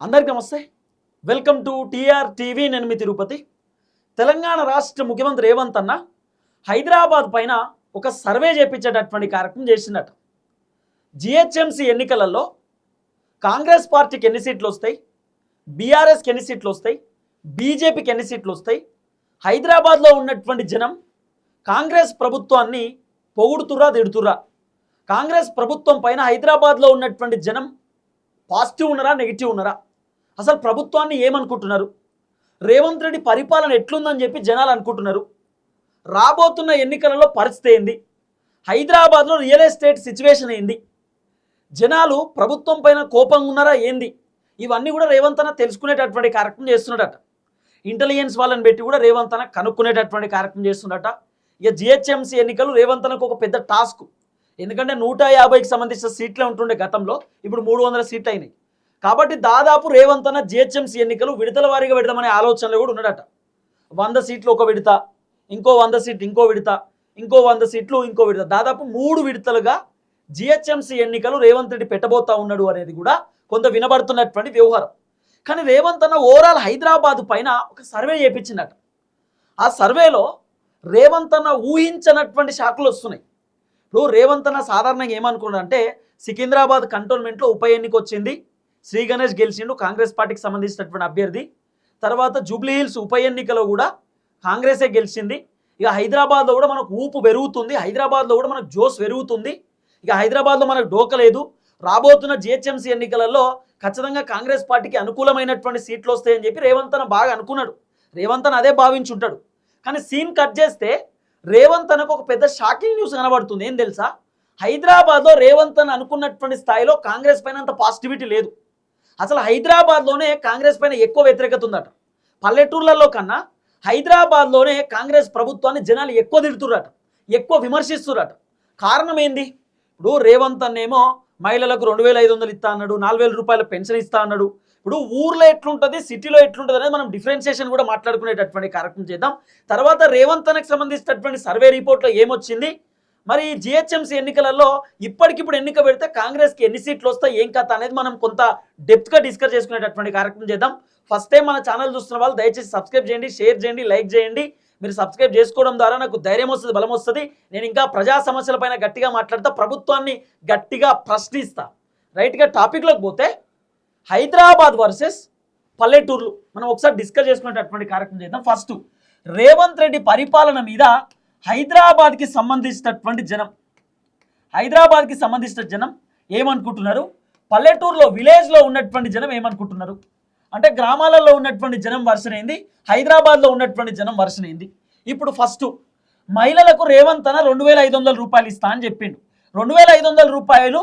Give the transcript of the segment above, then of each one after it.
అందరికీ నమస్తే. Welcome to TR TV. నేను మీ తిరుపతి. తెలంగాణ రాష్ట్ర ముఖ్యమంత్రి రేవంత్ అన్న హైదరాబాద్ పైన ఒక సర్వే చేపించేటటువంటి కార్యక్రమం చేసినట్ట. జిహెచ్ఎంసీ ఎన్నికలలో కాంగ్రెస్ పార్టీకి ఎన్ని సీట్లు వస్తాయి, బీఆర్ఎస్కి ఎన్ని సీట్లు వస్తాయి, బీజేపీకి ఎన్ని సీట్లు వస్తాయి, హైదరాబాద్లో ఉన్నటువంటి జనం కాంగ్రెస్ ప్రభుత్వాన్ని పొగుడుతురా తిడుతురా, కాంగ్రెస్ ప్రభుత్వం పైన హైదరాబాద్లో ఉన్నటువంటి జనం పాజిటివ్ ఉన్నారా నెగిటివ్ ఉన్నారా, అసలు ప్రభుత్వాన్ని ఏమనుకుంటున్నారు, రేవంత్ రెడ్డి పరిపాలన ఎట్లుందని చెప్పి జనాలు అనుకుంటున్నారు, రాబోతున్న ఎన్నికలలో పరిస్థితి ఏంది, హైదరాబాద్లో రియల్ ఎస్టేట్ సిచ్యువేషన్ ఏంది, జనాలు ప్రభుత్వం పైన కోపంగా ఉన్నారా ఏంది, ఇవన్నీ కూడా రేవంత్ అన్న తెలుసుకునేటటువంటి కార్యక్రమం చేస్తున్నాడట. ఇంటెలిజెన్స్ వాళ్ళని పెట్టి కూడా రేవంత్ అన్న కనుక్కునేటటువంటి కార్యక్రమం చేస్తున్నాడట. ఇక జిహెచ్ఎంసీ ఎన్నికలు రేవంత్ అన్నకు ఒక పెద్ద టాస్క్. ఎందుకంటే 150కి సంబంధించిన సీట్లే ఉంటుండే గతంలో, ఇప్పుడు 300 సీట్లు అయినాయి. కాబట్టి దాదాపు రేవంత్ అన్న జిహెచ్ఎంసీ ఎన్నికలు విడతల వారీగా పెడదామనే ఆలోచనలో కూడా ఉన్నాడట. 100 సీట్లు ఒక విడత, ఇంకో 100 సీట్లు ఇంకో విడత, ఇంకో 100 సీట్లు ఇంకో విడత, దాదాపు 3 విడతలుగా జిహెచ్ఎంసీ ఎన్నికలు రేవంత్ రెడ్డి పెట్టబోతా ఉన్నాడు అనేది కూడా కొంత వినబడుతున్నటువంటి వ్యవహారం. కానీ రేవంత్ అన్న ఓవరాల్ హైదరాబాద్ పైన ఒక సర్వే చేయించిందట. ఆ సర్వేలో రేవంత్ అన్న ఊహించనటువంటి శాఖలు వస్తున్నాయి. ఇప్పుడు రేవంత్ అన్న సాధారణంగా ఏమనుకున్నాడంటే, సికింద్రాబాద్ కంటోన్మెంట్లో ఉప ఎన్నిక వచ్చింది, శ్రీ గణేష్ గెలిచిండు, కాంగ్రెస్ పార్టీకి సంబంధించినటువంటి అభ్యర్థి. తర్వాత జూబ్లీ హిల్స్ ఉప ఎన్నికలో కూడా కాంగ్రెసే గెలిచింది. ఇక హైదరాబాద్లో కూడా మనకు ఊపు పెరుగుతుంది, హైదరాబాద్లో కూడా మనకు జోస్ పెరుగుతుంది, ఇక హైదరాబాద్లో మనకు డోకలేదు, రాబోతున్న జిహెచ్ఎంసీ ఎన్నికలలో ఖచ్చితంగా కాంగ్రెస్ పార్టీకి అనుకూలమైనటువంటి సీట్లు వస్తాయని చెప్పి రేవంత్ అన్న బాగా అనుకున్నాడు. రేవంత్ అన్న అదే భావించుంటాడు. కానీ సీన్ కట్ చేస్తే రేవంత్ అన్నకు ఒక పెద్ద షాకింగ్ న్యూస్ కనబడుతుంది. ఏం తెలుసా, హైదరాబాద్లో రేవంత్ అన్న అనుకున్నటువంటి స్థాయిలో కాంగ్రెస్ పైన అంత పాజిటివిటీ లేదు. అసలు హైదరాబాద్లోనే కాంగ్రెస్ పైన ఎక్కువ వ్యతిరేకత ఉందట. పల్లెటూర్లలో కన్నా హైదరాబాద్లోనే కాంగ్రెస్ ప్రభుత్వాన్ని జనాలు ఎక్కువ తిడుతుర్రట, ఎక్కువ విమర్శిస్తుర్రట. కారణం ఏంది? ఇప్పుడు రేవంత్ అన్నేమో మహిళలకు 2500 ఇస్తా అన్నాడు, 4000 రూపాయల పెన్షన్ ఇస్తా అన్నాడు. ఇప్పుడు ఊర్లో ఎట్లుంటుంది, సిటీలో ఎట్లుంటుంది అనేది మనం డిఫరెన్షియేషన్ కూడా మాట్లాడుకునేటటువంటి కార్యక్రమం చేద్దాం. తర్వాత రేవంత్ అన్నకు సంబంధించినటువంటి సర్వే రిపోర్ట్లో ఏమొచ్చింది, మరి జిహెచ్ఎంసీ ఎన్నికలలో ఇప్పటికిప్పుడు ఎన్నిక పెడితే కాంగ్రెస్కి ఎన్ని సీట్లు వస్తాయి, ఏం కథ అనేది మనం కొంత డెప్త్గా డిస్కస్ చేసుకునేటటువంటి కార్యక్రమం చేద్దాం. ఫస్ట్ టైం మన ఛానల్ చూస్తున్న వాళ్ళు దయచేసి సబ్స్క్రైబ్ చేయండి, షేర్ చేయండి, లైక్ చేయండి. మీరు సబ్స్క్రైబ్ చేసుకోవడం ద్వారా నాకు ధైర్యం వస్తుంది, బలం వస్తుంది. నేను ఇంకా ప్రజా సమస్యలపైన గట్టిగా మాట్లాడతా, ప్రభుత్వాన్ని గట్టిగా ప్రశ్నిస్తా. రైట్గా టాపిక్లోకి పోతే, హైదరాబాద్ వర్సెస్ పల్లెటూర్లు మనం ఒకసారి డిస్కస్ చేసుకునేటటువంటి కార్యక్రమం చేద్దాం. ఫస్ట్ రేవంత్ రెడ్డి పరిపాలన మీద హైదరాబాద్కి సంబంధించినటువంటి జనం ఏమనుకుంటున్నారు, పల్లెటూరులో విలేజ్లో ఉన్నటువంటి జనం ఏమనుకుంటున్నారు, అంటే గ్రామాలలో ఉన్నటువంటి జనం వర్షన్ ఏంది, హైదరాబాద్లో ఉన్నటువంటి జనం వర్షన్ ఏంది. ఇప్పుడు ఫస్ట్ మహిళలకు రేవంత్ అన్న 2500 రూపాయలు ఇస్తా అని చెప్పిండు. 2500 రూపాయలు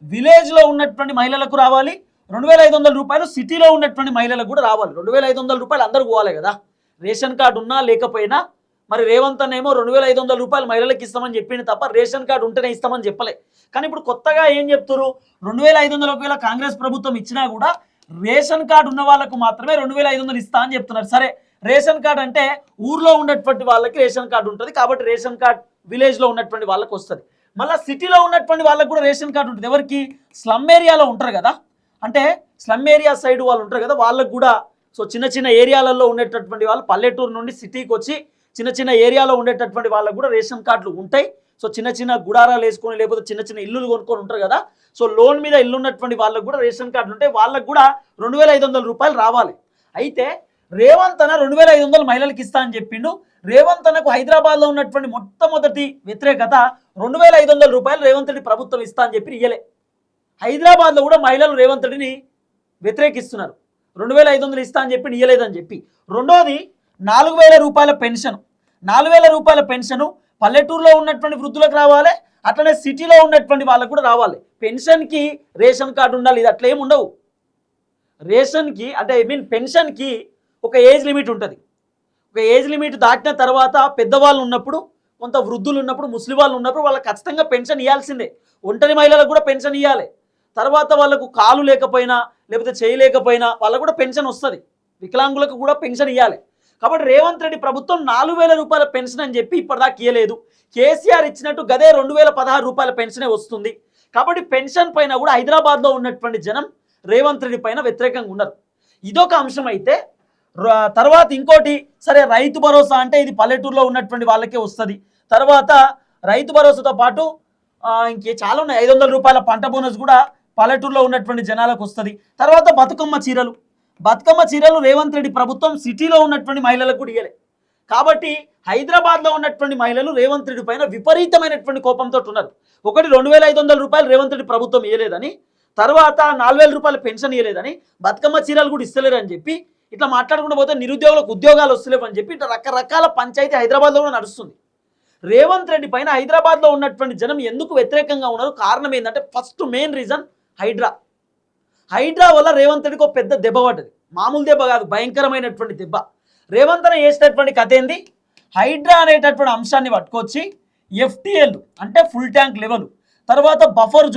విలేజ్లో ఉన్నటువంటి మహిళలకు రావాలి, 2500 రూపాయలు సిటీలో ఉన్నటువంటి మహిళలకు కూడా రావాలి. 2500 రూపాయలు అందరూ పోవాలి కదా, రేషన్ కార్డు ఉన్నా లేకపోయినా. మరి రేవంత్ అన్న ఏమో 2500 రూపాయలు మహిళలకు ఇస్తామని చెప్పింది తప్ప రేషన్ కార్డు ఉంటేనే ఇస్తామని చెప్పలే. కానీ ఇప్పుడు కొత్తగా ఏం చెప్తున్నారు, 2500 ఒకవేళ కాంగ్రెస్ ప్రభుత్వం ఇచ్చినా కూడా రేషన్ కార్డు ఉన్న వాళ్ళకు మాత్రమే 2500 ఇస్తా అని చెప్తున్నారు. సరే, రేషన్ కార్డు అంటే ఊర్లో ఉన్నటువంటి వాళ్ళకి రేషన్ కార్డు ఉంటుంది కాబట్టి రేషన్ కార్డు విలేజ్లో ఉన్నటువంటి వాళ్ళకి వస్తుంది. మళ్ళీ సిటీలో ఉన్నటువంటి వాళ్ళకు కూడా రేషన్ కార్డు ఉంటుంది. ఎవరికి? స్లమ్ ఏరియాలో ఉంటారు కదా, అంటే స్లమ్ ఏరియా సైడ్ వాళ్ళు ఉంటారు కదా, వాళ్ళకు కూడా. సో చిన్న చిన్న ఏరియాలలో ఉండేటటువంటి వాళ్ళు పల్లెటూరు నుండి సిటీకి వచ్చి చిన్న చిన్న ఏరియాలో ఉండేటటువంటి వాళ్ళకు కూడా రేషన్ కార్డులు ఉంటాయి. సో చిన్న చిన్న గుడారాలు వేసుకొని లేకపోతే చిన్న చిన్న ఇల్లులు కొనుక్కొని ఉంటారు కదా, సో లోన్ మీద ఇల్లు ఉన్నటువంటి వాళ్ళకు కూడా రేషన్ కార్డులు ఉంటాయి, వాళ్ళకు కూడా 2500 రూపాయలు రావాలి. అయితే రేవంత్ అన్న 2500 మహిళలకు ఇస్తా అని చెప్పిండు. రేవంత్ అన్నకు హైదరాబాద్లో ఉన్నటువంటి మొట్టమొదటి వ్యతిరేకత 2500 రూపాయలు రేవంత్ రెడ్డి ప్రభుత్వం ఇస్తా అని చెప్పి ఇయ్యలే. హైదరాబాద్లో కూడా మహిళలు రేవంత్ రెడ్డిని వ్యతిరేకిస్తున్నారు, 2500 ఇస్తా అని చెప్పి ఇయ్యలేదని చెప్పి. రెండోది 4000 రూపాయల పెన్షన్. 4000 రూపాయల పెన్షను పల్లెటూరులో ఉన్నటువంటి వృద్ధులకు రావాలి, అట్లనే సిటీలో ఉన్నటువంటి వాళ్ళకు కూడా రావాలి. పెన్షన్కి రేషన్ కార్డు ఉండాలి, ఇది అట్లా ఏమి ఉండవు. రేషన్కి అంటే పెన్షన్కి ఒక ఏజ్ లిమిట్ ఉంటుంది. ఒక ఏజ్ లిమిట్ దాటిన తర్వాత పెద్దవాళ్ళు ఉన్నప్పుడు, కొంత వృద్ధులు ఉన్నప్పుడు, ముస్లిం వాళ్ళు ఉన్నప్పుడు వాళ్ళకి ఖచ్చితంగా పెన్షన్ ఇవ్వాల్సిందే. ఒంటరి మహిళలకు కూడా పెన్షన్ ఇవ్వాలి. తర్వాత వాళ్ళకు కాలు లేకపోయినా లేకపోతే చేయలేకపోయినా వాళ్ళకు కూడా పెన్షన్ వస్తుంది, వికలాంగులకు కూడా పెన్షన్ ఇవ్వాలి. కాబట్టి రేవంత్ రెడ్డి ప్రభుత్వం 4000 రూపాయల పెన్షన్ అని చెప్పి ఇప్పటిదాకా ఇవ్వలేదు. కేసీఆర్ ఇచ్చినట్టు గదే 2016 రూపాయల పెన్షనే వస్తుంది. కాబట్టి పెన్షన్ పైన కూడా హైదరాబాద్లో ఉన్నటువంటి జనం రేవంత్ రెడ్డి పైన వ్యతిరేకంగా ఉన్నారు. ఇదొక అంశం అయితే తర్వాత ఇంకోటి, సరే రైతు భరోసా అంటే ఇది పల్లెటూరులో ఉన్నటువంటి వాళ్ళకే వస్తుంది. తర్వాత రైతు భరోసాతో పాటు ఇంకే చాలా ఉన్నాయి. 500 రూపాయల పంట బోనస్ కూడా పల్లెటూరులో ఉన్నటువంటి జనాలకు వస్తుంది. తర్వాత బతుకమ్మ చీరలు రేవంత్ రెడ్డి ప్రభుత్వం సిటీలో ఉన్నటువంటి మహిళలకు కూడా ఇయ్యలే. కాబట్టి హైదరాబాద్లో ఉన్నటువంటి మహిళలు రేవంత్ రెడ్డి పైన విపరీతమైనటువంటి కోపంతో ఉన్నారు. ఒకటి 2500 రూపాయలు రేవంత్ రెడ్డి ప్రభుత్వం ఇవ్వలేదని, తర్వాత 4000 రూపాయల పెన్షన్ ఇవ్వలేదని, బతుకమ్మ చీరలు కూడా ఇస్తలేరని చెప్పి ఇట్లా మాట్లాడుకుంటూ పోతే నిరుద్యోగులకు ఉద్యోగాలు వస్తలేవు అని చెప్పి ఇట్లా రకరకాల పంచాయతీ హైదరాబాద్లో కూడా నడుస్తుంది. రేవంత్ రెడ్డి పైన హైదరాబాద్లో ఉన్నటువంటి జనం ఎందుకు వ్యతిరేకంగా ఉన్నారు? కారణం ఏంటంటే ఫస్ట్ మెయిన్ రీజన్ హైడ్రా వల్ల రేవంత్ రెడ్డికి ఒక పెద్ద దెబ్బ పడ్డది. మామూలు దెబ్బ కాదు, భయంకరమైనటువంటి దెబ్బ. రేవంత్ రెడ్డి చేసేటటువంటి కథ ఏంది? హైడ్రా అనేటటువంటి అంశాన్ని పట్టుకొచ్చి FTL అంటే ఫుల్ ట్యాంక్ లెవెల్, తర్వాత బఫర్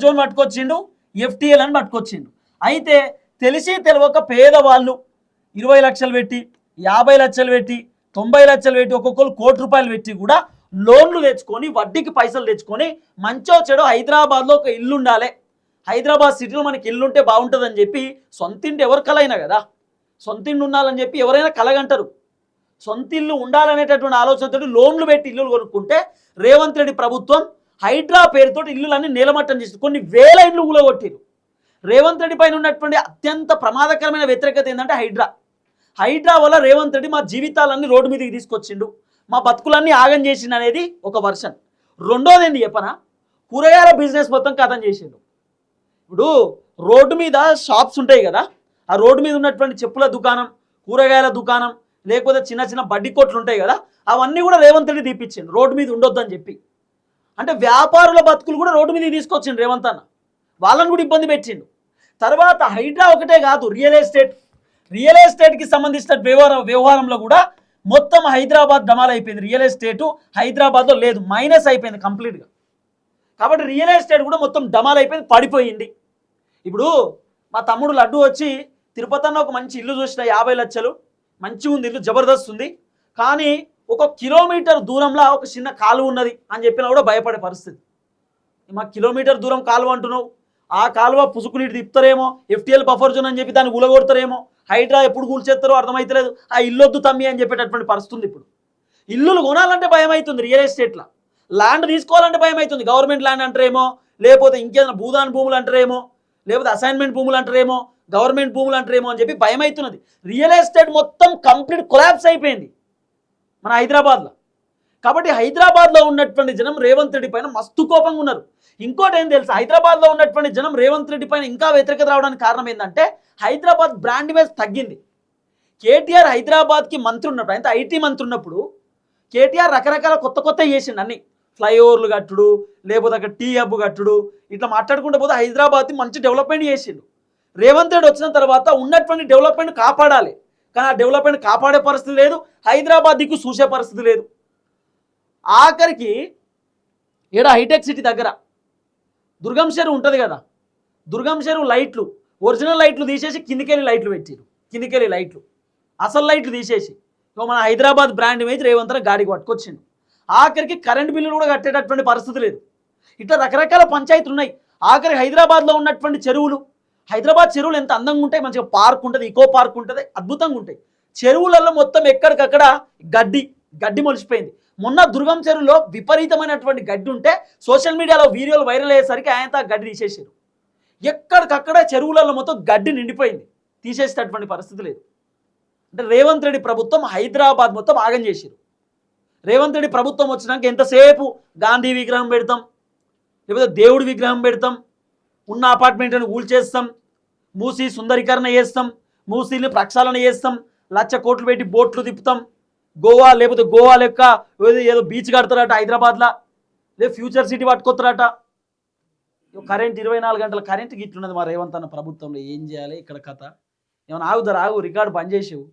జోన్ పట్టుకొచ్చిండు, FTL అని పట్టుకొచ్చిండు. అయితే తెలిసి తెలియక పేదవాళ్ళు 20 లక్షలు పెట్టి, 50 లక్షలు పెట్టి, 90 లక్షలు పెట్టి, ఒక్కొక్కరు ₹1,00,00,000 పెట్టి కూడా లోన్లు తెచ్చుకొని వడ్డీకి పైసలు తెచ్చుకొని మంచో చెడో హైదరాబాద్లో ఒక ఇల్లు ఉండాలి, హైదరాబాద్ సిటీలో మనకి ఇల్లు ఉంటే బాగుంటుందని చెప్పి, సొంతింటి ఎవరు కలైనా కదా, సొంతింటి ఉండాలని చెప్పి ఎవరైనా కలగంటారు. సొంతిల్లు ఉండాలనేటటువంటి ఆలోచనతో లోన్లు పెట్టి ఇల్లులు కొనుక్కుంటే రేవంత్ రెడ్డి ప్రభుత్వం హైడ్రా పేరుతో ఇల్లులన్నీ నేలమట్టం చేసి కొన్ని వేల ఇల్లు కూలగొట్టారు. రేవంత్ రెడ్డి పైన ఉన్నటువంటి అత్యంత ప్రమాదకరమైన వ్యతిరేకత ఏంటంటే హైడ్రా వల్ల రేవంత్ రెడ్డి మా జీవితాలన్నీ రోడ్డు మీదకి తీసుకొచ్చిండు, మా బతుకులన్నీ ఆగం చేసిండు అనేది ఒక వర్షన్. రెండోది ఏంది చెప్పనా? కూరగాయల బిజినెస్ మొత్తం కథం చేసిండు. ఇప్పుడు రోడ్డు మీద షాప్స్ ఉంటాయి కదా, ఆ రోడ్డు మీద ఉన్నటువంటి చెప్పుల దుకాణం, కూరగాయల దుకాణం, లేకపోతే చిన్న చిన్న బడ్డీ కొట్లు ఉంటాయి కదా, అవన్నీ కూడా రేవంత్ రెడ్డి తీపిచ్చిండు రోడ్డు మీద ఉండొద్దని చెప్పి. అంటే వ్యాపారుల బతుకులు కూడా రోడ్డు మీద తీసుకొచ్చిండు రేవంత్ అన్న, వాళ్ళని కూడా ఇబ్బంది పెట్టిండు. తర్వాత హైడ్రా ఒకటే కాదు, రియల్ ఎస్టేట్కి సంబంధించిన వ్యవహారంలో కూడా మొత్తం హైదరాబాద్ డమాల్ అయిపోయింది. రియల్ ఎస్టేటు హైదరాబాద్లో లేదు, మైనస్ అయిపోయింది కంప్లీట్గా. కాబట్టి రియల్ ఎస్టేట్ కూడా మొత్తం డమాల్ అయిపోయింది, పడిపోయింది. ఇప్పుడు మా తమ్ముడు లడ్డు వచ్చి తిరుపతి అన్న ఒక మంచి ఇల్లు చూసిన 50 లక్షలు, మంచిగా ఉంది ఇల్లు, జబర్దస్త్ ఉంది, కానీ 1 కిలోమీటర్ దూరంలో ఒక చిన్న కాలువ ఉన్నది అని చెప్పినా కూడా భయపడే పరిస్థితి. మా కిలోమీటర్ దూరం కాలువ అంటున్నావు, ఆ కాలువ పుసుకు నీటి తిప్పుతారేమో, FTL బఫర్ జోన్ అని చెప్పి దాన్ని ఊలగొడతారేమో, హైడ్రా ఎప్పుడు కూల్చేస్తారో అర్థమవుతలేదు, ఆ ఇల్లొద్దు తమ్మి అని చెప్పేటటువంటి పరిస్థితి. ఇప్పుడు ఇల్లులు కొనాలంటే భయం అవుతుంది, రియల్ ఎస్టేట్లో ల్యాండ్ తీసుకోవాలంటే భయం అవుతుంది. గవర్నమెంట్ ల్యాండ్ అంటారేమో, లేకపోతే ఇంకేదైనా భూదాన్ భూములు అంటారేమో, లేకపోతే అసైన్మెంట్ భూములు అంటారేమో, గవర్నమెంట్ భూములు అంటారేమో అని చెప్పి భయం అవుతున్నది. రియల్ ఎస్టేట్ మొత్తం కంప్లీట్ కొలాప్స్ అయిపోయింది మన హైదరాబాద్లో. కాబట్టి హైదరాబాద్లో ఉన్నటువంటి జనం రేవంత్ రెడ్డి పైన మస్తు కోపంగా ఉన్నారు. ఇంకోటి ఏం తెలుసు, హైదరాబాద్లో ఉన్నటువంటి జనం రేవంత్ రెడ్డి పైన ఇంకా వ్యతిరేకత రావడానికి కారణం ఏంటంటే హైదరాబాద్ బ్రాండ్ ఇమేజ్ తగ్గింది. కేటీఆర్ హైదరాబాద్కి మంత్రి ఉన్నప్పుడు, అంటే IT మంత్రి ఉన్నప్పుడు కేటీఆర్ రకరకాల కొత్త చేసిండు, అన్ని ఫ్లైఓవర్లు కట్టుడు, లేకపోతే అక్కడ టీ హబ్ కట్టుడు, ఇట్లా మాట్లాడుకుంటూ పోతే హైదరాబాద్ని మంచి డెవలప్మెంట్ చేసిండు. రేవంత్ రెడ్డి వచ్చిన తర్వాత ఉన్నటువంటి డెవలప్మెంట్ కాపాడాలి, కానీ ఆ డెవలప్మెంట్ కాపాడే పరిస్థితి లేదు, హైదరాబాద్ దిక్కు చూసే పరిస్థితి లేదు. ఆఖరికి ఈడ హైటెక్ సిటీ దగ్గర దుర్గం చెరువు ఉంటుంది కదా, దుర్గం చెరువు లైట్లు, ఒరిజినల్ లైట్లు తీసేసి కిందికెళ్ళి లైట్లు పెట్టారు, కిందికెళ్ళి లైట్లు, అసలు లైట్లు తీసేసి మన హైదరాబాద్ బ్రాండ్ ఇమేజ్ రేవంత్ రెడ్డి గాడికి పట్టుకొచ్చిండు. ఆఖరికి కరెంట్ బిల్లులు కూడా కట్టేటటువంటి పరిస్థితి లేదు. ఇట్లా రకరకాల పంచాయతీలు ఉన్నాయి. ఆఖరికి హైదరాబాద్లో ఉన్నటువంటి చెరువులు, హైదరాబాద్ చెరువులు ఎంత అందంగా ఉంటాయి, మంచిగా పార్క్ ఉంటుంది, ఈకో పార్క్ ఉంటుంది, అద్భుతంగా ఉంటాయి. చెరువులలో మొత్తం ఎక్కడికక్కడ గడ్డి మొలిచిపోయింది. మొన్న దుర్గం చెరువులో విపరీతమైనటువంటి గడ్డి ఉంటే సోషల్ మీడియాలో వీడియోలు వైరల్ అయ్యేసరికి ఆయన గడ్డి తీసేసారు. ఎక్కడికక్కడ చెరువులలో మొత్తం గడ్డి నిండిపోయింది, తీసేసేటటువంటి పరిస్థితి లేదు. అంటే రేవంత్ రెడ్డి ప్రభుత్వం హైదరాబాద్ మొత్తం ఆగం చేశారు. రేవంత్ రెడ్డి ప్రభుత్వం వచ్చినాక ఎంతసేపు గాంధీ విగ్రహం పెడతాం, లేకపోతే దేవుడి విగ్రహం పెడతాం, ఉన్న అపార్ట్మెంట్లను కూల్చేస్తాం, మూసీ సుందరీకరణ చేస్తాం, మూసీని ప్రక్షాళన చేస్తాం, 1,00,000 కోట్లు పెట్టి బోట్లు తిప్పుతాం, లేకపోతే గోవా లెక్క ఏదో బీచ్ కడతారట హైదరాబాద్లో, లేదు ఫ్యూచర్ సిటీ పట్టుకొస్తారట. కరెంట్ 24 గంటల కరెంట్ గిట్లున్నది మా రేవంత్ అన్న ప్రభుత్వంలో. ఏం చేయాలి ఇక్కడ కథ? ఏమైనా ఆగు రికార్డు బంద్ చేసేవు.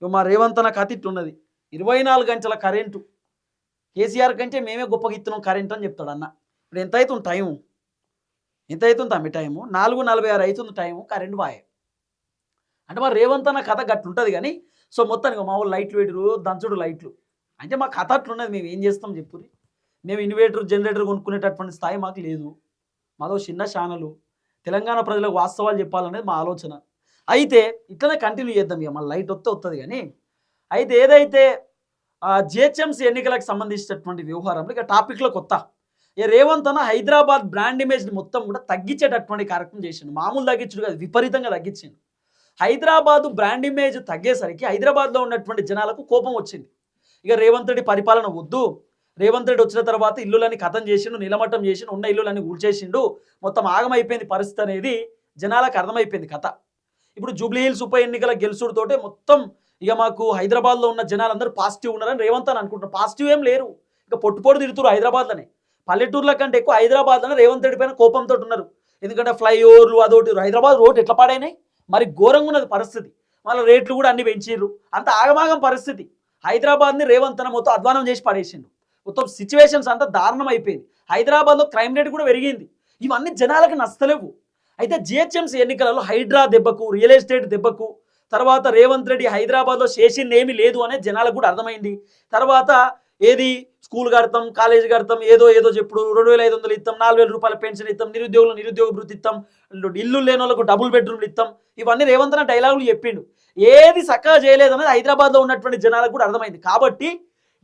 మా రేవంత్ అన్న కథ ఇట్లున్నది, 24 గంటల కరెంటు. కేసీఆర్ కంటే మేమే గొప్పగా ఇస్తున్నాం కరెంట్ అని చెప్తాడు అన్న. ఇప్పుడు ఎంత అవుతుంది టైము, ఎంత అవుతుంది తమ్మి టైము? 4:46 అవుతుంది టైము, కరెంటు బాయే. అంటే మా రేవంత్ అన్న కథ గట్లుంటుంది. కానీ సో మొత్తానికి మా వాళ్ళు లైట్లు పెట్టరు, దంచుడు లైట్లు అంటే మా కథ అట్లున్నది. మేము ఏం చేస్తాం చెప్పురి? మేము ఇన్వర్టర్ జనరేటర్ కొనుక్కునేటటువంటి స్థాయి మాకు లేదు. మాదో చిన్న ఛానలు, తెలంగాణ ప్రజలకు వాస్తవాలు చెప్పాలనేది మా ఆలోచన. అయితే ఇట్లనే కంటిన్యూ చేద్దాం, ఇక మళ్ళీ లైట్ వస్తుంది కానీ. అయితే ఏదైతే జిహెచ్ఎంసీ ఎన్నికలకు సంబంధించినటువంటి వ్యవహారంలో ఇక టాపిక్లో కొత్త రేవంత్ అన్న హైదరాబాద్ బ్రాండ్ ఇమేజ్ని మొత్తం కూడా తగ్గించేటటువంటి కార్యక్రమం చేసిండు. మామూలు తగ్గించుడు కాదు, విపరీతంగా తగ్గించిండు. హైదరాబాదు బ్రాండ్ ఇమేజ్ తగ్గేసరికి హైదరాబాద్లో ఉన్నటువంటి జనాలకు కోపం వచ్చింది. ఇక రేవంత్ రెడ్డి పరిపాలన వద్దు, రేవంత్ రెడ్డి వచ్చిన తర్వాత ఇల్లులని ఖతం చేసిండు, నిలమట్టం చేసిండు, ఉన్న ఇల్లులన్నీ కూల్చేసిండు, మొత్తం ఆగమైపోయింది పరిస్థితి అనేది జనాలకు అర్థమైపోయింది కథ. ఇప్పుడు జూబ్లీ హిల్స్ ఉప ఎన్నికల గెలుచుడుతోటే మొత్తం ఇక మాకు హైదరాబాద్లో ఉన్న జనాలందరూ పాజిటివ్ ఉన్నారని రేవంత్ అని అనుకుంటున్నారు. పాజిటివ్ ఏం లేరు, ఇక పొట్టు తిడుతున్నారు హైదరాబాద్లోనే. పల్లెటూర్ల కంటే ఎక్కువ హైదరాబాద్లోనే రేవంత్ రెడ్డి పైన కోపంతో ఉన్నారు. ఎందుకంటే ఫ్లైఓవర్లు అదొకటి, హైదరాబాద్ రోడ్ ఎట్లా పాడైనాయి, మరి ఘోరంగా ఉన్నది పరిస్థితి. వాళ్ళ రేట్లు కూడా అన్ని పెంచిర్రు, అంత ఆగమాగం పరిస్థితి. హైదరాబాద్ని రేవంత్ అన్న మొత్తం అధ్వానం చేసి పడేసిండు. మొత్తం సిచ్యువేషన్స్ అంతా దారుణం అయిపోయింది. హైదరాబాద్లో క్రైమ్ రేట్ కూడా పెరిగింది. ఇవన్నీ జనాలకు నచ్చలేవు. అయితే జిహెచ్ఎంసీ ఎన్నికలలో హైడ్రా దెబ్బకు, రియల్ ఎస్టేట్ దెబ్బకు, తర్వాత రేవంత్ రెడ్డి హైదరాబాద్లో చేసింది ఏమీ లేదు అనేది జనాలకు కూడా అర్థమైంది. తర్వాత ఏది స్కూల్ కడతాం, కాలేజీ కడతాం, ఏదో చెప్పుడు, 2500 ఇస్తాం, 4000 రూపాయల పెన్షన్ ఇస్తాం, నిరుద్యోగులు నిరుద్యోగ భృతి ఇస్తాం, ఇల్లు లేని వాళ్ళకు డబుల్ బెడ్రూమ్లు ఇస్తాం, ఇవన్నీ రేవంత్ అన్న డైలాగులు చెప్పిండు. ఏది చక్కగా చేయలేదనేది హైదరాబాద్లో ఉన్నటువంటి జనాలకు కూడా అర్థమైంది. కాబట్టి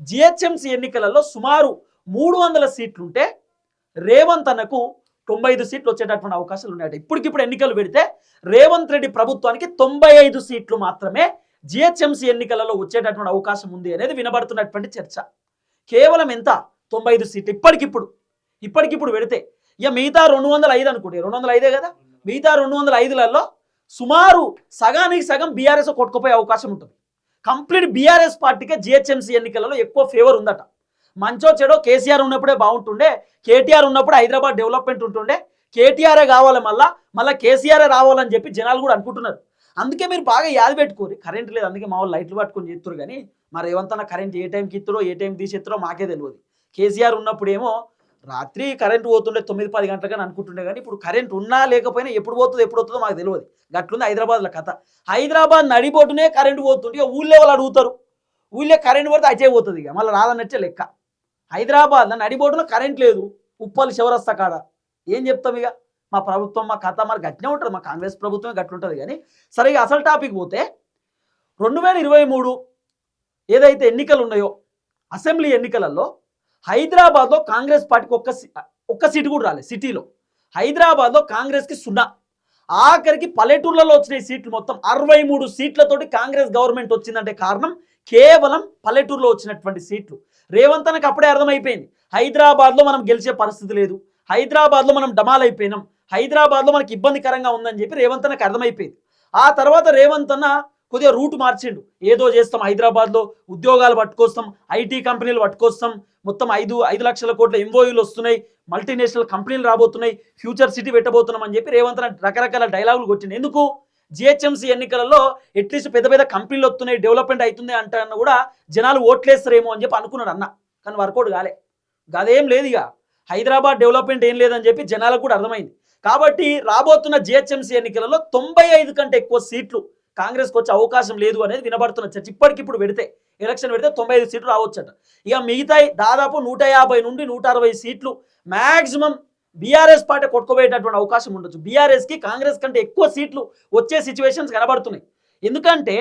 జిహెచ్ఎంసీ ఎన్నికలలో సుమారు 300 సీట్లుంటే రేవంత్ అన్నకు 95 సీట్లు వచ్చేటటువంటి అవకాశాలు ఉన్నాయట. ఇప్పటికిప్పుడు ఎన్నికలు పెడితే రేవంత్ రెడ్డి ప్రభుత్వానికి 95 సీట్లు మాత్రమే జిహెచ్ఎంసీ ఎన్నికలలో వచ్చేటటువంటి అవకాశం ఉంది అనేది వినబడుతున్నటువంటి చర్చ. కేవలం ఎంత? 95 సీట్లు ఇప్పటికిప్పుడు పెడితే. ఇక మిగతా 205 అనుకుంటే 205 కదా, మిగతా 205లలో సుమారు సగానికి సగం బీఆర్ఎస్ కొట్టుకుపోయే అవకాశం ఉంటుంది. కంప్లీట్ బీఆర్ఎస్ పార్టీకే జిహెచ్ఎంసీ ఎన్నికలలో ఎక్కువ ఫేవర్ ఉందట. మంచో చెడో కేసీఆర్ ఉన్నప్పుడే బాగుంటుండే, కేటీఆర్ ఉన్నప్పుడు హైదరాబాద్ డెవలప్మెంట్ ఉంటుండే, కేటీఆరే కావాలి మళ్ళీ కేసీఆరే రావాలని చెప్పి జనాలు కూడా అనుకుంటున్నారు. అందుకే మీరు బాగా యాది పెట్టుకోరు. కరెంట్ లేదు, అందుకే మా వాళ్ళు లైట్లు పట్టుకొని చేస్తారు. కానీ మరి ఏమంతన్నా కరెంట్ ఏ టైంకి ఇస్తారో ఏ టైం తీసేస్తారో మాకే తెలియదు. కేసీఆర్ ఉన్నప్పుడేమో రాత్రి కరెంట్ పోతుండే 9-10 గంటలకని అనుకుంటుండే, కానీ ఇప్పుడు కరెంట్ ఉన్నా లేకపోయినా ఎప్పుడు వస్తుందో మాకు తెలియదు. గట్లుంది హైదరాబాద్లో కథ. హైదరాబాద్ నడిబోటునే కరెంటు పోతుంటే ఇక ఊళ్ళో వాళ్ళు అడుగుతారు, ఊళ్ళో కరెంట్ పడితే అచ్చే పోతుంది, ఇక మళ్ళీ రాదన్నట్టే లెక్క. హైదరాబాద్లో నడిబోటులో కరెంట్ లేదు, ఉప్పల్ శివరస్తా కాడ ఏం చెప్తాం? ఇక మా ప్రభుత్వం మా కథ మరి గట్టినే ఉంటుంది, మా కాంగ్రెస్ ప్రభుత్వమే గట్లుంటుంది. కానీ సరే, ఇక అసలు టాపిక్ పోతే 2023 ఏదైతే ఎన్నికలు ఉన్నాయో అసెంబ్లీ ఎన్నికలలో హైదరాబాద్లో కాంగ్రెస్ పార్టీకి ఒక్క సీటు కూడా రాలేదు. సిటీలో హైదరాబాద్లో కాంగ్రెస్కి 0. ఆఖరికి పల్లెటూర్లలో వచ్చిన సీట్లు మొత్తం 63 సీట్లతోటి కాంగ్రెస్ గవర్నమెంట్ వచ్చిందంటే కారణం కేవలం పల్లెటూరులో వచ్చినటువంటి సీట్లు. రేవంత్ అన్నకు అప్పుడే అర్థమైపోయింది, హైదరాబాద్లో మనం గెలిచే పరిస్థితి లేదు, హైదరాబాద్లో మనం డమాల్ అయిపోయినాం, హైదరాబాద్లో మనకి ఇబ్బందికరంగా ఉందని చెప్పి రేవంత్ అన్నకు అర్థమైపోయింది. ఆ తర్వాత రేవంత్ అన్న కొద్దిగా రూట్ మార్చిండు. ఏదో చేస్తాం, హైదరాబాద్లో ఉద్యోగాలు పట్టుకొస్తాం, ఐటీ కంపెనీలు పట్టుకొస్తాం, మొత్తం 5 లక్షల కోట్ల ఎంఓయూలు వస్తున్నాయి, మల్టీనేషనల్ కంపెనీలు రాబోతున్నాయి, ఫ్యూచర్ సిటీ పెట్టబోతున్నాం అని చెప్పి రేవంత్ అన్న రకరకాల డైలాగులు కొట్టిండు. ఎందుకు? జిహెచ్ఎంసీ ఎన్నికలలో అట్లీస్ట్ పెద్ద కంపెనీలు వస్తున్నాయి, డెవలప్మెంట్ అవుతుంది అంటారన్న కూడా జనాలు ఓట్లేస్తారేమో అని చెప్పి అనుకున్నాడు అన్న. కానీ వర్కౌట్ కాలే, గదేం లేదు. ఇక హైదరాబాద్ డెవలప్మెంట్ ఏం లేదని చెప్పి జనాలకు కూడా అర్థమైంది. కాబట్టి రాబోతున్న జిహెచ్ఎంసీ ఎన్నికలలో 95 కంటే ఎక్కువ సీట్లు కాంగ్రెస్కి వచ్చే అవకాశం లేదు అనేది వినబడుతున్న చర్చ. ఇప్పటికిప్పుడు ఎలక్షన్ పెడితే 95 సీట్లు రావచ్చట. ఇక మిగతా దాదాపు 150 నుండి 160 సీట్లు మ్యాక్సిమం బీఆర్ఎస్ పార్టీ కొట్టుకోబోయేటటువంటి అవకాశం ఉండొచ్చు. బీఆర్ఎస్కి కాంగ్రెస్ కంటే ఎక్కువ సీట్లు వచ్చే సిచ్యువేషన్స్ కనబడుతున్నాయి. ఎందుకంటే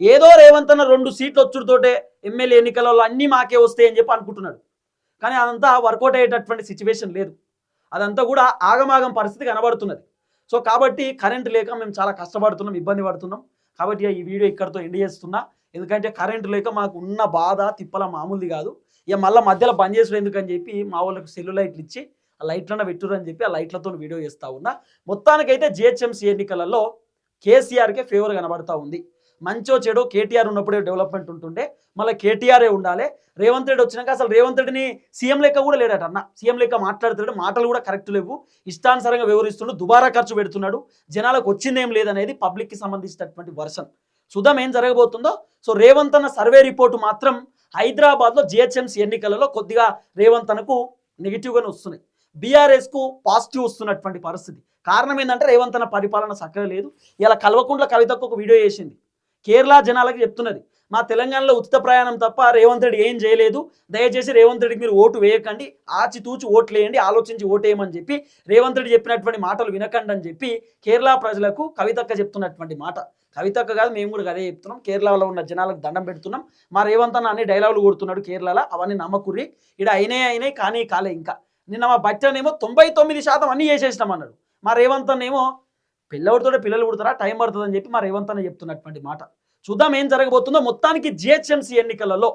ఏదో రేవంత్ అన్న 2 సీట్లు వచ్చుడుతోటే ఎమ్మెల్యే ఎన్నికలలో అన్నీ మాకే వస్తాయి అని చెప్పి అనుకుంటున్నాడు. కానీ అదంతా వర్కౌట్ అయ్యేటటువంటి సిచ్యువేషన్ లేదు, అదంతా కూడా ఆగమాగం పరిస్థితి కనబడుతున్నది. సో కాబట్టి కరెంట్ లేక మేము చాలా కష్టపడుతున్నాం, ఇబ్బంది పడుతున్నాం. కాబట్టి ఈ వీడియో ఇక్కడితో ఎండ్ చేస్తున్నా. ఎందుకంటే కరెంట్ లేక మాకు ఉన్న బాధ తిప్పల మామూలుది కాదు. ఇక మళ్ళీ మధ్యలో బంద్ చేసుడు ఎందుకని చెప్పి మా వాళ్ళకి సెల్లు లైట్లు ఇచ్చి ఆ లైట్లన్న పెట్టురు అని చెప్పి ఆ లైట్లతో వీడియో చేస్తూ ఉన్నా. మొత్తానికైతే జిహెచ్ఎంసీ ఎన్నికలలో కేసీఆర్కే ఫేవర్ కనబడతా ఉంది. మంచో చెడో కేటీఆర్ ఉన్నప్పుడే డెవలప్మెంట్ ఉంటుండే, మళ్ళీ కేటీఆరే ఉండాలి. రేవంత్ రెడ్డి వచ్చినాక అసలు రేవంత్ రెడ్డిని సీఎం లెక్క కూడా లేడట అన్న. సీఎం లెక్క మాట్లాడుతున్నాడు, మాటలు కూడా కరెక్ట్ లేవు, ఇష్టానుసారంగా వ్యవహరిస్తున్నాడు, దుబారా ఖర్చు పెడుతున్నాడు, జనాలకు వచ్చిందేం లేదనేది పబ్లిక్కి సంబంధించినటువంటి వర్షన్. చూద్దాం ఏం జరగబోతుందో. సో రేవంత్ అన్న సర్వే రిపోర్టు మాత్రం హైదరాబాద్లో జిహెచ్ఎంసీ ఎన్నికలలో కొద్దిగా రేవంత్ అన్నకు నెగిటివ్గానే వస్తున్నాయి, బీఆర్ఎస్కు పాజిటివ్ వస్తున్నటువంటి పరిస్థితి. కారణం ఏంటంటే రేవంత్ అన్న పరిపాలన చక్కగా లేదు. ఇలా కల్వకుంట్ల కవితకు ఒక వీడియో చేసింది, కేరళ జనాలకి చెప్తున్నది, మా తెలంగాణలో ఉచిత ప్రయాణం తప్ప రేవంత్ రెడ్డి ఏం చేయలేదు, దయచేసి రేవంత్ రెడ్డికి మీరు ఓటు వేయకండి, ఆచితూచి ఓట్లు వేయండి, ఆలోచించి ఓటు వేయమని చెప్పి రేవంత్ రెడ్డి చెప్పినటువంటి మాటలు వినకండి అని చెప్పి కేరళ ప్రజలకు కవితక్క చెప్తున్నటువంటి మాట. కవితక్క కాదు, మేము కూడా అదే చెప్తున్నాం. కేరళలో ఉన్న జనాలకు దండం పెడుతున్నాం. మా రేవంత్ అన్న అన్ని డైలాగులు కొడుతున్నాడు కేరళలో, అవన్నీ నమ్మకుర్రి, ఇక్కడ అయినాయి కానీ కాలే. ఇంకా నిన్న మా బచ్చనేమో 99% అన్నీ చేసేసినాం అన్నాడు. మా రేవంత్ అన్నేమో పిల్లవాడితోనే పిల్లలు పుడతారా, టైం పడుతుందని చెప్పి మా రేవంత్ అన్న చెప్తున్నటువంటి మాట. చూద్దాం ఏం జరగబోతుందో. మొత్తానికి జిహెచ్ఎంసీ ఎన్నికలలో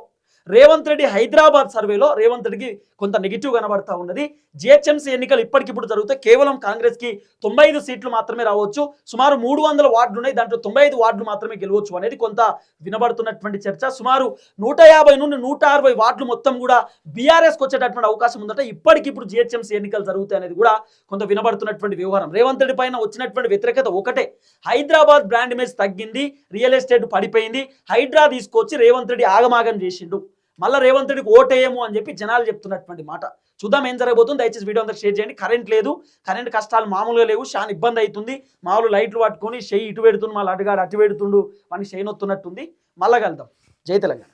రేవంత్ రెడ్డి హైదరాబాద్ సర్వేలో రేవంత్ రెడ్డికి కొంత నెగిటివ్ కనబడతా ఉన్నది. జిహెచ్ఎంసీ ఎన్నికలు ఇప్పటికిప్పుడు జరిగితే కేవలం కాంగ్రెస్కి 95 సీట్లు మాత్రమే రావచ్చు. సుమారు 300 వార్డులు ఉన్నాయి, దాంట్లో 95 వార్డులు మాత్రమే గెలవచ్చు అనేది కొంత వినబడుతున్నటువంటి చర్చ. సుమారు 150 నుండి 160 వార్డులు మొత్తం కూడా బీఆర్ఎస్కి వచ్చేటటువంటి అవకాశం ఉందంటే ఇప్పటికిప్పుడు జిహెచ్ఎంసీ ఎన్నికలు జరుగుతాయి అనేది కూడా కొంత వినబడుతున్నటువంటి వ్యవహారం. రేవంత్ రెడ్డి పైన వచ్చినటువంటి వ్యతిరేకత ఒకటే, హైదరాబాద్ బ్రాండ్ ఇమేజ్ తగ్గింది, రియల్ ఎస్టేట్ పడిపోయింది, హైడ్రా తీసుకొచ్చి రేవంత్ రెడ్డి ఆగమాగం చేసిండు, మళ్ళీ రేవంత్ రెడ్డికి ఓటేయము అని చెప్పి జనాలు చెప్తున్నటువంటి మాట. చూద్దాం ఏం జరగబోతుంది. దయచేసి వీడియో అందరికి షేర్ చేయండి. కరెంట్ లేదు, కరెంట్ కష్టాలు మామూలుగా లేవు, చాలా ఇబ్బంది అవుతుంది. మామూలు లైట్లు పట్టుకొని చెయ్యి ఇటు పెడుతుంది, మళ్ళీ అటుగాడు అటు పెడుతుండు, వాడిని చెయ్యి నొత్తున్నట్టుంది. మళ్ళా కలుద్దాం. జై తెలంగాణ.